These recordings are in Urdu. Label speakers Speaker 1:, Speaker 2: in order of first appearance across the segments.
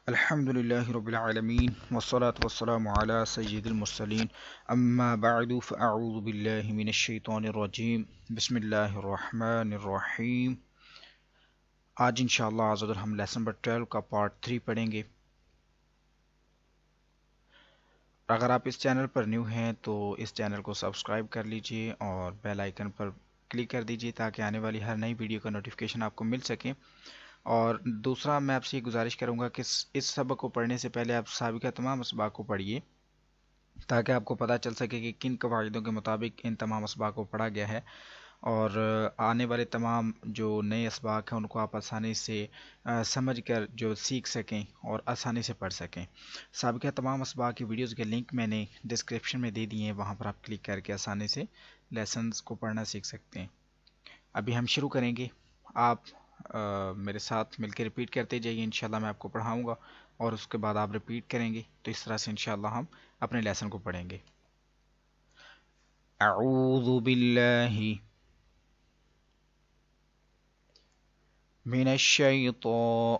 Speaker 1: الحمدللہ رب العالمین والصلاة والسلام علی سید المرسلین اما بعد فاعوذ باللہ من الشیطان الرجیم بسم اللہ الرحمن الرحیم۔ آج انشاءاللہ عزوجل ہم لیسن نمبر 12 کا پارٹ 3 پڑھیں گے۔ اگر آپ اس چینل پر نیو ہیں تو اس چینل کو سبسکرائب کر لیجئے اور بیل آئیکن پر کلک کر دیجئے تاکہ آنے والی ہر نئی ویڈیو کا نوٹیفیکیشن آپ کو مل سکے۔ اور دوسرا میں آپ سے یہ گزارش کروں گا کہ اس سبق کو پڑھنے سے پہلے آپ سابقہ تمام اسباق کو پڑھیے تاکہ آپ کو پتہ چل سکے کہ کن قواعدوں کے مطابق ان تمام اسباق کو پڑھا گیا ہے، اور آنے والے تمام جو نئے اسباق ہیں ان کو آپ آسانی سے سمجھ کر جو سیکھ سکیں اور آسانی سے پڑھ سکیں۔ سابقہ تمام اسباق کی ویڈیوز کے لنک میں نے ڈسکرپشن میں دے دیے ہیں، وہاں پر آپ کلک کر کے آسانی سے لیسنز کو پڑھنا سیکھ سکتے ہیں۔ ابھی ہم شروع کریں گے، آپ میرے ساتھ مل کے ریپیٹ کرتے جائیے، انشاءاللہ میں آپ کو پڑھاؤں گا اور اس کے بعد آپ ریپیٹ کریں گے، تو اس طرح سے انشاءاللہ ہم اپنے لیسن کو پڑھیں گے۔ اعوذ باللہ من الشیطان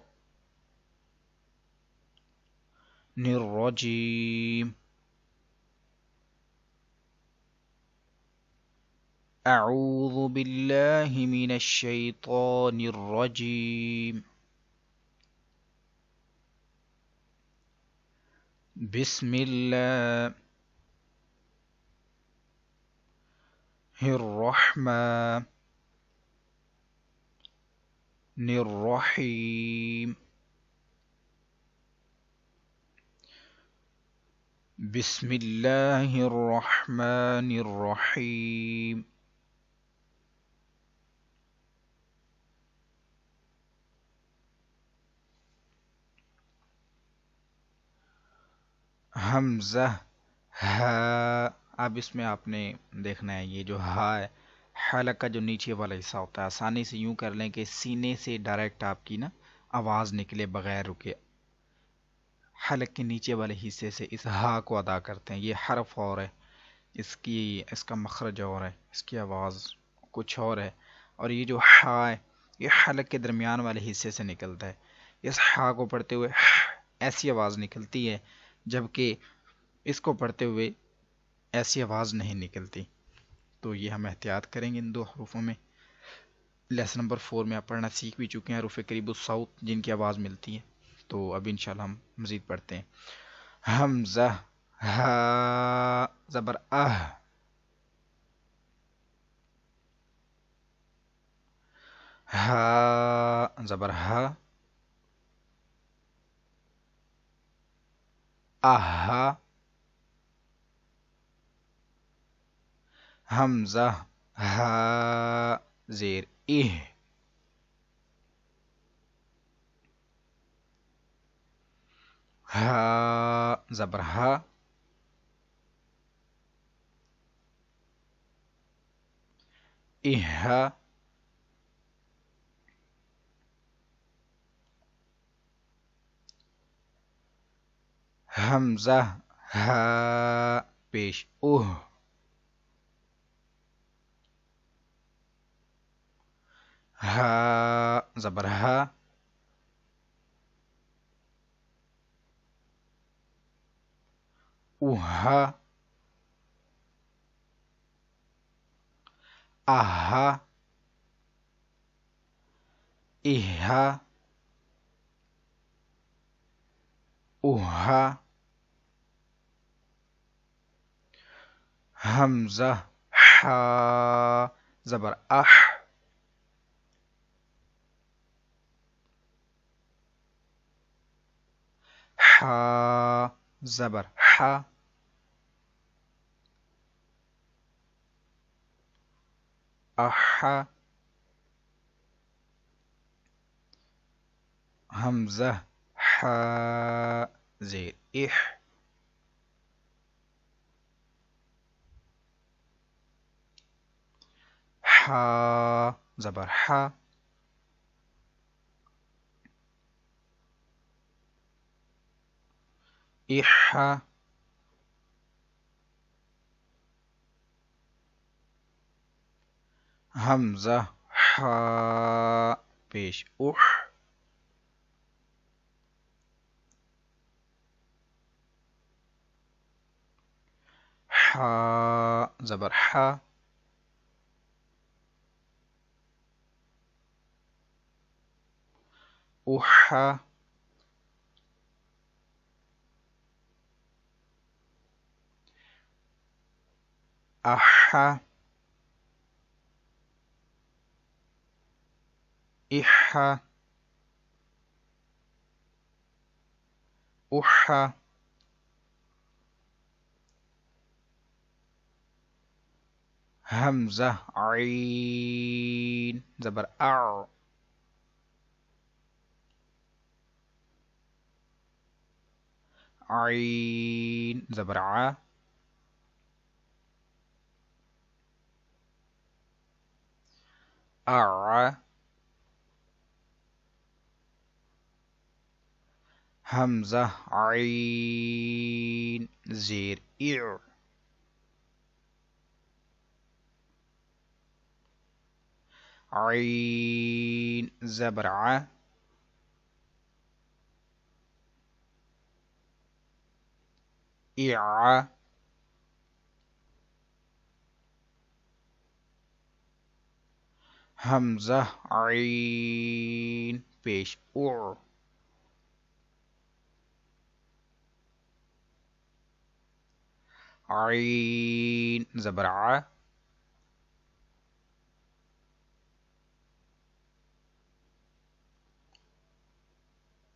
Speaker 1: الرجیم۔ اعوذ باللہ من الشیطان الرجیم۔ بسم اللہ الرحمن الرحیم۔ بسم اللہ الرحمن الرحیم۔ حمزہ ہا، اب اس میں آپ نے دیکھنا ہے یہ جو ہا ہے، حلق کا جو نیچے والا حصہ ہوتا ہے، آسانی سے یوں کر لیں کہ سینے سے ڈائریکٹ آپ کی نا آواز نکلے بغیر رکے، حلق کے نیچے والے حصے سے اس ہا کو ادا کرتے ہیں۔ یہ حرف اور ہے، اس کا مخرج اور ہے، اس کی آواز کچھ اور ہے، اور یہ جو ہا ہے یہ حلق کے درمیان والے حصے سے نکلتا ہے۔ اس ہا کو پڑھتے ہوئے ایسی آواز نکلتی ہے، جبکہ اس کو پڑھتے ہوئے ایسی آواز نہیں نکلتی۔ تو یہ ہم احتیاط کریں گے ان دو حروفوں میں۔ لیسن نمبر 4 میں آپ پڑھنا سیکھ بھی چکے ہیں حروف قریب الصوت جن کی آواز ملتی ہے، تو اب انشاءاللہ ہم مزید پڑھتے ہیں۔ حمزہ ہا زبر اہ، ہا زبر ہا، اہا، حمزہ ہا زیر اہ، ہا زبر ہا، اہا، حمزہ ہا پیش اوہ، ہا زبر ہا، اوہا، اہا، اہا، اوہا، حمزہ ہا زبر اح، ہا زبر ہا، احا، حمزہ ہا زیر اح، ہا زبر ہا، احا، حمزہ ہا پیش اح، حا زبر حا. أحا أحا إحا أحا. همزة عين زبر أع. عين زبر ع. أع. همزة عين زير إع. عين زبر ع. إع. همزة عين پیش أع. عين زبر ع.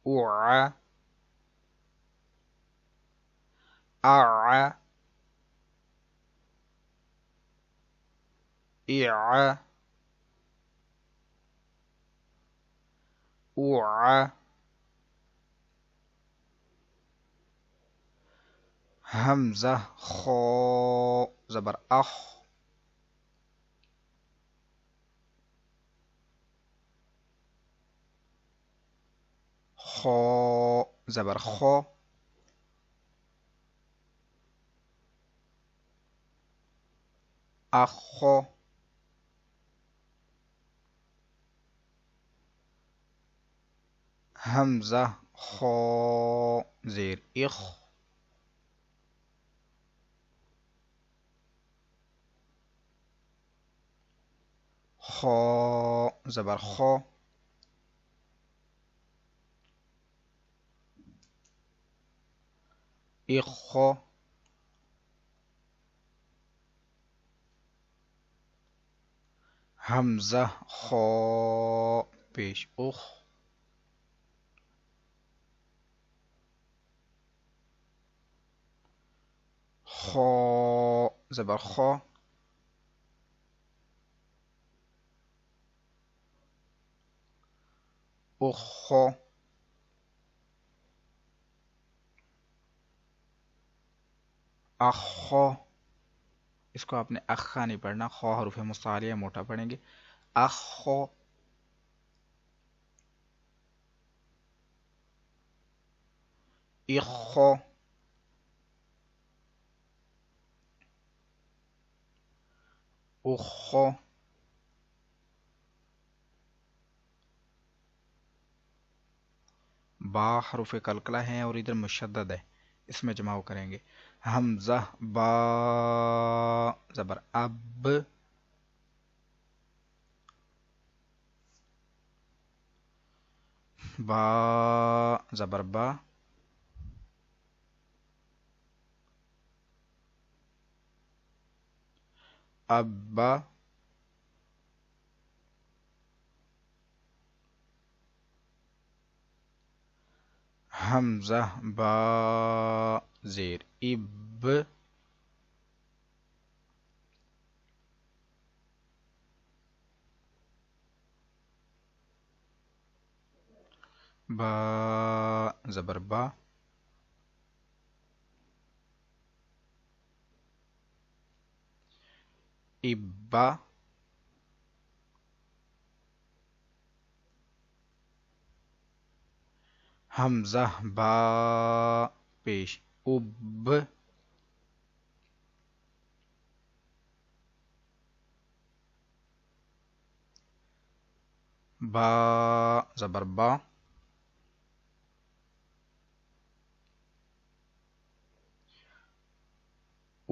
Speaker 1: أع. أع. إع. أوع. همزة خا زبر أخ. خا زبر خا. أخ. همزة خا زير إخ. خا زبر خا. إخ. همزة خا پیش أخ. خا زبر خا. أخ. أخ. اس کو آپ نے اخا نہیں پڑھنا، خو حروف مستعلیہ موٹا پڑھیں گے. اخ. اخ. اخ. با حروف قلقلہ ہیں اور ادھر مشدد ہے، اس میں جمع کریں گے. حمزہ با زبر اب. با زبر با. ابا. حمزہ با زیر اب. با زبر با. ابا. حمزہ با پیش اب. با زبر با.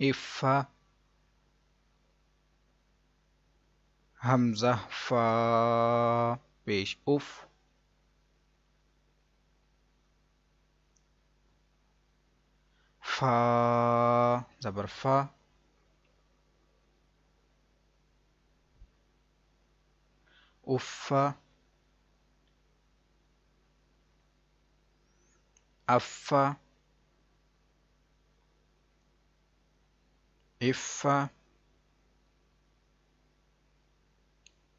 Speaker 1: اف، حمزہ فا پیش اف، فا زبر فا، اف، اف، اف،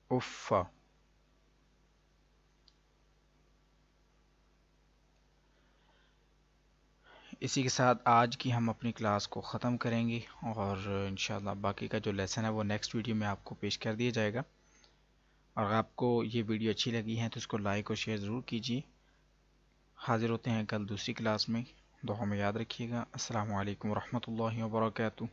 Speaker 1: اف۔ اسی کے ساتھ آج کی ہم اپنی کلاس کو ختم کریں گے، اور انشاءاللہ باقی کا جو لیسن ہے وہ نیکسٹ ویڈیو میں آپ کو پیش کر دیا جائے گا۔ اور اگر آپ کو یہ ویڈیو اچھی لگی ہے تو اس کو لائک اور شیئر ضرور کیجیے۔ حاضر ہوتے ہیں کل دوسری کلاس میں، دعا میں یاد رکھیے گا۔ السلام علیکم ورحمۃ اللہ وبرکاتہ۔